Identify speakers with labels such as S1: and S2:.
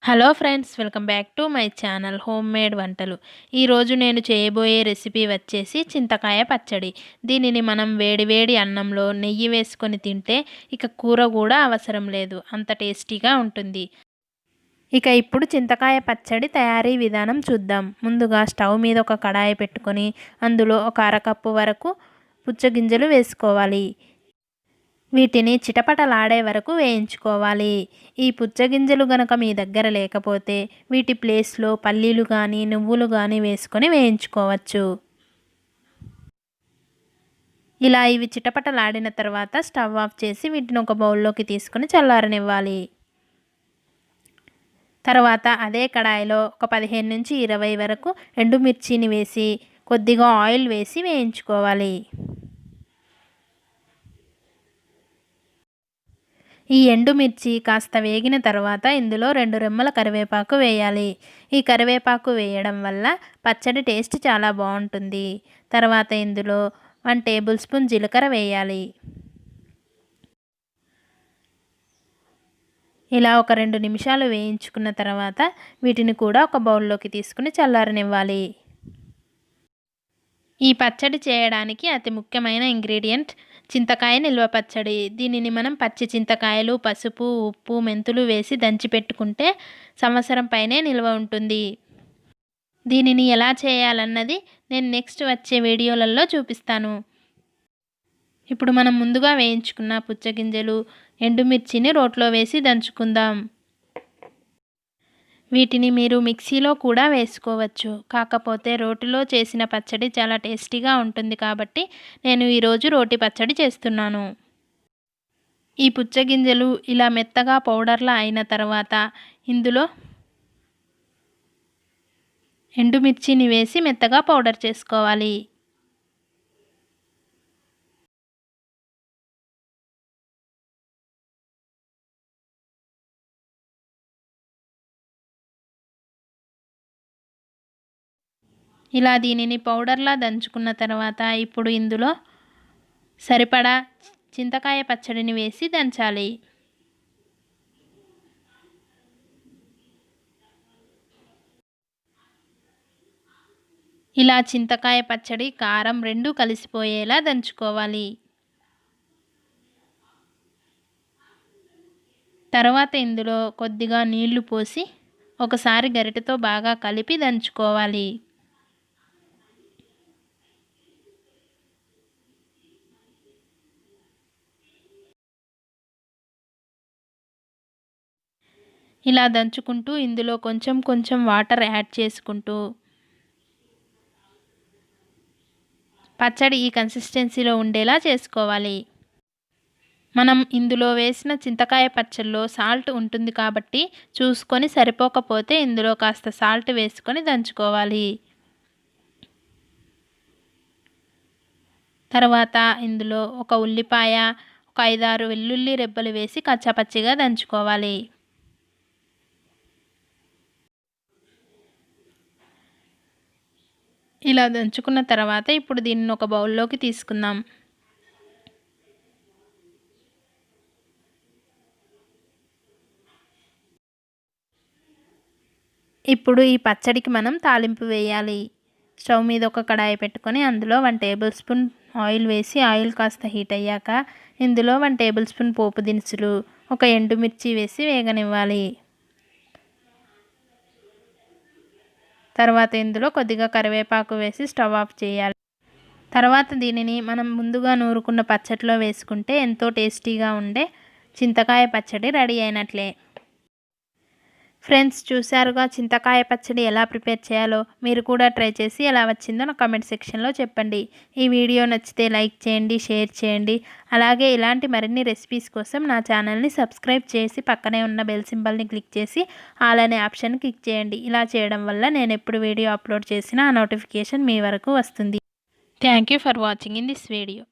S1: Hello friends, welcome back to my channel home made వంటలు. ఈరోజు నేను చేయబోయే రెసిపీ వచ్చేసి చింతకాయ పచ్చడి. దీనిని మనం వేడివేడి అన్నంలో నెయ్యి వేసుకొని తింటే ఇక కూర కూడా అవసరం లేదు, అంత టేస్టీగా ఉంటుంది. ఇక ఇప్పుడు చింతకాయ పచ్చడి తయారీ విధానం చూద్దాం. ముందుగా స్టవ్ మీద ఒక కడాయి పెట్టుకొని అందులో ఒక అరకప్పు వరకు పుచ్చగింజలు వేసుకోవాలి. వీటిని చిటపటలాడే వరకు వేయించుకోవాలి. ఈ పుచ్చగింజలు గనక మీ దగ్గర లేకపోతే వీటి ప్లేస్లో పల్లీలు కానీ నువ్వులు కానీ వేసుకొని వేయించుకోవచ్చు. ఇలా ఇవి చిటపటలాడిన తర్వాత స్టవ్ ఆఫ్ చేసి వీటిని ఒక బౌల్లోకి తీసుకొని చల్లారనివ్వాలి. తర్వాత అదే కడాయిలో ఒక 15 నుంచి 20 వరకు ఎండుమిర్చిని వేసి కొద్దిగా ఆయిల్ వేసి వేయించుకోవాలి. ఈ ఎండుమిర్చి కాస్త వేగిన తర్వాత ఇందులో 2 రెమ్మల కరివేపాకు వేయాలి. ఈ కరివేపాకు వేయడం వల్ల పచ్చడి టేస్ట్ చాలా బాగుంటుంది. తర్వాత ఇందులో 1 టేబుల్ స్పూన్ జీలకర్ర వేయాలి. ఇలా ఒక 2 నిమిషాలు వేయించుకున్న తర్వాత వీటిని కూడా ఒక బౌల్లోకి తీసుకుని చల్లారనివ్వాలి. ఈ పచ్చడి చేయడానికి అతి ముఖ్యమైన ఇంగ్రీడియంట్ చింతకాయ నిల్వ పచ్చడి. దీనిని మనం పచ్చి చింతకాయలు, పసుపు, ఉప్పు, మెంతులు వేసి దంచి పెట్టుకుంటే సంవత్సరం పైనే నిల్వ ఉంటుంది. దీనిని ఎలా చేయాలన్నది నేను నెక్స్ట్ వచ్చే వీడియోలలో చూపిస్తాను. ఇప్పుడు మనం ముందుగా వేయించుకున్న పుచ్చగింజలు, ఎండుమిర్చిని రోట్లో వేసి దంచుకుందాం. వీటిని మీరు మిక్సీలో కూడా వేసుకోవచ్చు. కాకపోతే రోటిలో చేసిన పచ్చడి చాలా టేస్టీగా ఉంటుంది కాబట్టి నేను ఈరోజు రోటి పచ్చడి చేస్తున్నాను. ఈ పుచ్చగింజలు ఇలా మెత్తగా పౌడర్లా అయిన తర్వాత ఇందులో ఎండుమిర్చిని వేసి మెత్తగా పౌడర్ చేసుకోవాలి. ఇలా దీనిని పౌడర్లా దంచుకున్న తర్వాత ఇప్పుడు ఇందులో సరిపడా చింతకాయ పచ్చడిని వేసి దంచాలి. ఇలా చింతకాయ పచ్చడి, కారం రెండూ కలిసిపోయేలా దంచుకోవాలి. తర్వాత ఇందులో కొద్దిగా నీళ్లు పోసి ఒకసారి గరిటెతో బాగా కలిపి దంచుకోవాలి. ఇలా దంచుకుంటూ ఇందులో కొంచెం కొంచెం వాటర్ యాడ్ చేసుకుంటూ పచ్చడి ఈ కన్సిస్టెన్సీలో ఉండేలా చేసుకోవాలి. మనం ఇందులో వేసిన చింతకాయ పచ్చడిలో సాల్ట్ ఉంటుంది కాబట్టి చూసుకొని సరిపోకపోతే ఇందులో కాస్త సాల్ట్ వేసుకొని దంచుకోవాలి. తర్వాత ఇందులో ఒక ఉల్లిపాయ, ఒక 5-6 వెల్లుల్లి రెబ్బలు వేసి కచ్చాపచ్చిగా దంచుకోవాలి. ఇలా దంచుకున్న తర్వాత ఇప్పుడు దీన్ని ఒక బౌల్లోకి తీసుకుందాం. ఇప్పుడు ఈ పచ్చడికి మనం తాలింపు వేయాలి. స్టవ్ మీద ఒక కడాయి పెట్టుకొని అందులో 1 టేబుల్ స్పూన్ ఆయిల్ వేసి ఆయిల్ కాస్త హీట్ అయ్యాక ఇందులో 1 టేబుల్ స్పూన్ పోపు దినుసులు, ఒక ఎండుమిర్చి వేసి వేగనివ్వాలి. తర్వాత ఇందులో కొద్దిగా కరివేపాకు వేసి స్టవ్ ఆఫ్ చేయాలి. తర్వాత దీనిని మనం ముందుగా నూరుకున్న పచ్చడిలో వేసుకుంటే ఎంతో టేస్టీగా ఉండే చింతకాయ పచ్చడి రెడీ అయినట్లే. ఫ్రెండ్స్, చూశారుగా చింతకాయ పచ్చడి ఎలా ప్రిపేర్ చేయాలో. మీరు కూడా ట్రై చేసి ఎలా వచ్చిందో నా కామెంట్ సెక్షన్లో చెప్పండి. ఈ వీడియో నచ్చితే లైక్ చేయండి, షేర్ చేయండి. అలాగే ఇలాంటి మరిన్ని రెసిపీస్ కోసం నా ఛానల్ని సబ్స్క్రైబ్ చేసి పక్కనే ఉన్న బెల్ సింబల్ని క్లిక్ చేసి ఆల్ అనే ఆప్షన్ క్లిక్ చేయండి. ఇలా చేయడం వల్ల నేను ఎప్పుడు వీడియో అప్లోడ్ చేసినా ఆ నోటిఫికేషన్ మీ వరకు వస్తుంది. Thank you for watching in this video.